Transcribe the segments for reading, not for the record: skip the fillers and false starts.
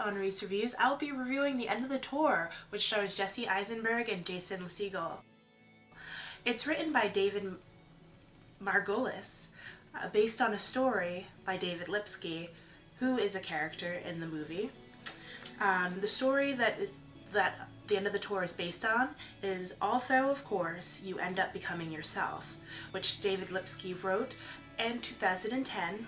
on Reese Reviews, I'll be reviewing The End of the Tour, which stars Jesse Eisenberg and Jason Segel. It's written by David Margulies, based on a story by David Lipsky, who is a character in the movie. The story that The End of the Tour is based on is although, of course, you end up becoming yourself, which David Lipsky wrote in 2010.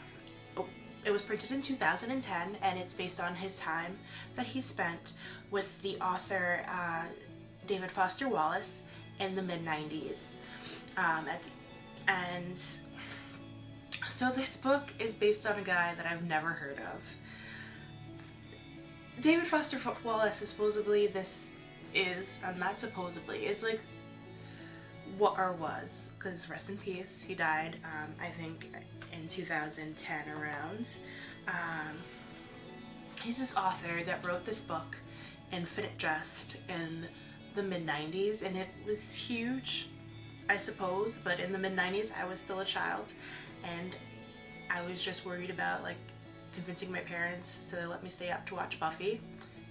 It was printed in 2010, and it's based on his time that he spent with the author David Foster Wallace in the mid-90s. And so this book is based on a guy that I've never heard of. David Foster Wallace is supposedly not supposedly, is like, what or was, because rest in peace, he died, I think in 2010 around. He's this author that wrote this book, Infinite Jest, in the mid-90s, and it was huge, I suppose, but in the mid-90s I was still a child, and I was just worried about like convincing my parents to let me stay up to watch Buffy,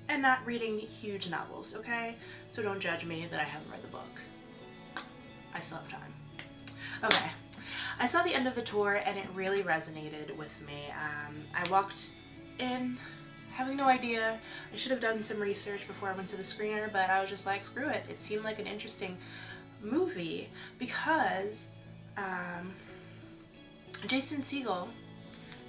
and not reading huge novels, okay? So don't judge me that I haven't read the book. I still have time. Okay. I saw The End of the Tour and it really resonated with me. I walked in having no idea. I should have done some research before I went to the screener, but I was just like, screw it. It seemed like an interesting movie because Jason Segel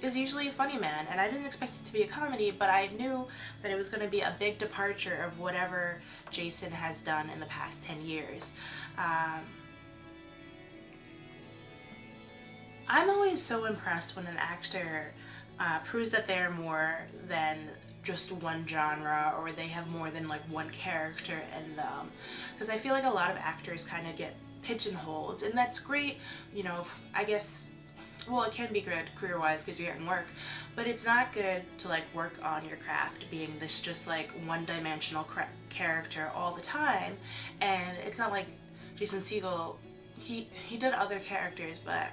is usually a funny man, and I didn't expect it to be a comedy, but I knew that it was going to be a big departure of whatever Jason has done in the past 10 years. I'm always so impressed when an actor proves that they're more than just one genre, or they have more than like one character in them, because I feel like a lot of actors kind of get pigeonholed, and that's great, you know, I guess. Well, it can be good career-wise because you're getting work, but it's not good to like work on your craft being this just like one-dimensional character all the time. And it's not like Jason Segel, he did other characters, but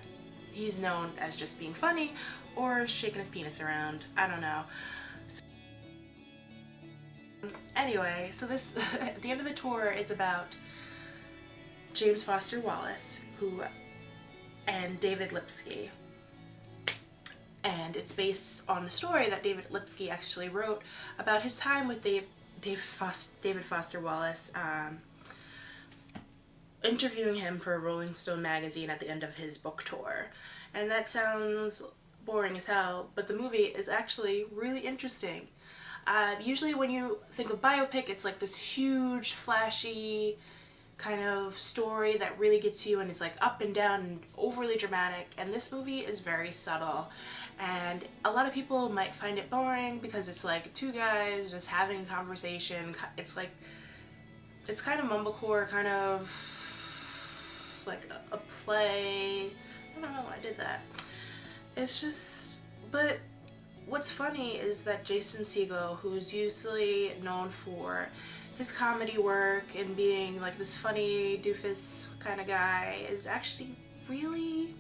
he's known as just being funny or shaking his penis around. I don't know. Anyway, so this The End of the Tour is about James Foster Wallace and David Lipsky. And it's based on the story that David Lipsky actually wrote about his time with David Foster Wallace, interviewing him for Rolling Stone magazine at the end of his book tour. And that sounds boring as hell, but the movie is actually really interesting. Usually when you think of biopic, it's like this huge, flashy kind of story that really gets you, and it's like up and down and overly dramatic, and this movie is very subtle, and a lot of people might find it boring because it's like two guys just having a conversation. It's like, it's kind of mumblecore, kind of like a play. I don't know why I did that. It's just, but what's funny is that Jason Segel, who's usually known for his comedy work and being like this funny doofus kind of guy, is actually really,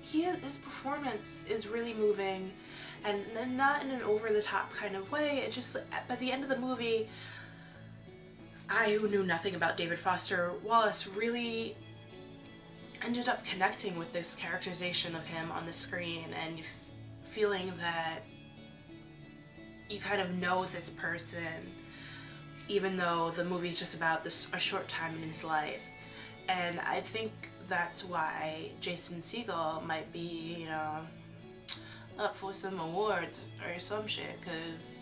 his performance is really moving, and not in an over-the-top kind of way. It just, by the end of the movie, I, who knew nothing about David Foster Wallace, really ended up connecting with this characterization of him on the screen, and feeling that you kind of know this person, even though the movie's just about a short time in his life. And I think that's why Jason Segel might be, you know, up for some awards or some shit, because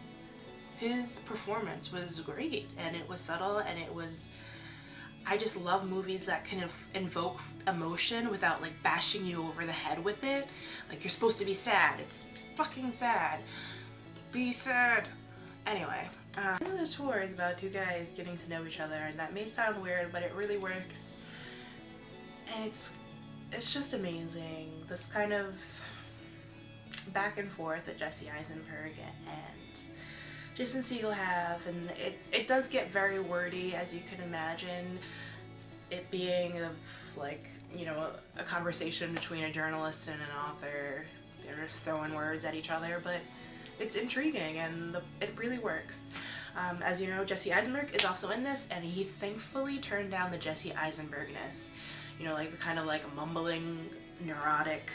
his performance was great, and it was subtle, and it was, I just love movies that can invoke emotion without like bashing you over the head with it. Like, you're supposed to be sad, it's fucking sad. Be sad. Anyway, the tour is about two guys getting to know each other, and that may sound weird, but it really works. And it's just amazing, this kind of back and forth that Jesse Eisenberg and Jason Segel have, and it does get very wordy, as you can imagine, it being of like, you know, a conversation between a journalist and an author. They're just throwing words at each other, but it's intriguing, and it really works. As you know, Jesse Eisenberg is also in this, and he thankfully turned down the Jesse Eisenbergness. You know, like the kind of like mumbling, neurotic,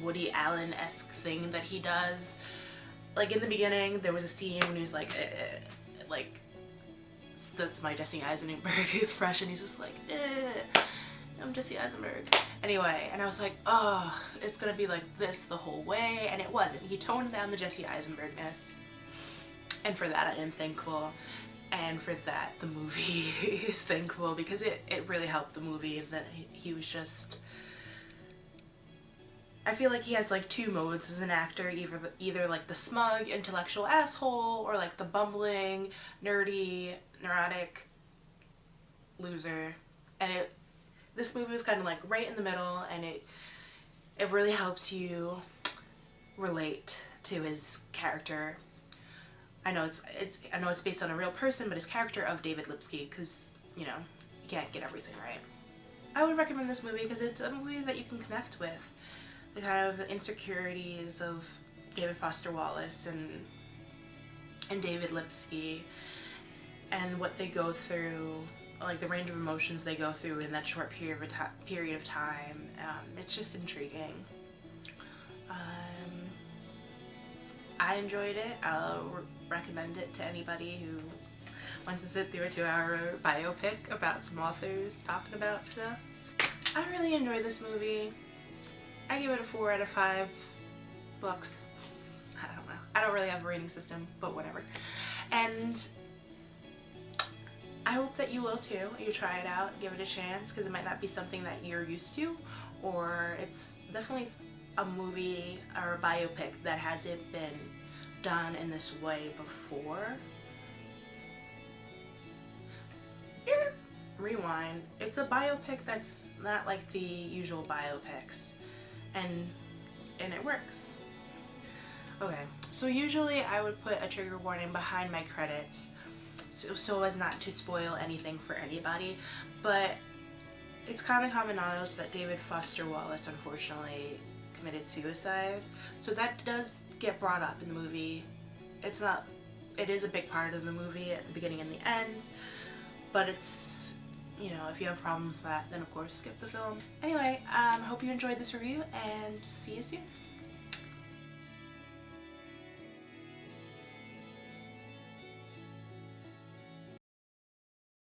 Woody Allen-esque thing that he does. Like in the beginning, there was a scene when he was like, that's my Jesse Eisenberg expression. He's just like, I'm Jesse Eisenberg. Anyway, and I was like, oh, it's gonna be like this the whole way, and it wasn't. He toned down the Jesse Eisenbergness, and for that I am thankful, and for that the movie is thankful, because it really helped the movie that he was just, I feel like he has like two modes as an actor, either like the smug, intellectual asshole, or like the bumbling, nerdy, neurotic loser, and this movie was kind of like right in the middle, and it really helps you relate to his character. I know it's based on a real person, but his character of David Lipsky, because, you know, you can't get everything right. I would recommend this movie because it's a movie that you can connect with. The kind of insecurities of David Foster Wallace and David Lipsky, and what they go through, like the range of emotions they go through in that short period of time. It's just intriguing. I enjoyed it. I'll recommend it to anybody who wants to sit through a 2-hour biopic about some authors talking about stuff. I really enjoyed this movie. I give it a 4 out of 5 books. I don't know. I don't really have a rating system, but whatever. And I hope that you will too. You try it out, give it a chance, because it might not be something that you're used to, or it's definitely a movie or a biopic that hasn't been done in this way before. Rewind. It's a biopic that's not like the usual biopics, and it works. Okay, so usually I would put a trigger warning behind my credits so as not to spoil anything for anybody, but it's kind of common knowledge that David Foster Wallace unfortunately committed suicide, so that does get brought up in the movie. It is a big part of the movie at the beginning and the end, but it's, you know, if you have problems with that, then of course skip the film. Anyway, hope you enjoyed this review, and see you soon.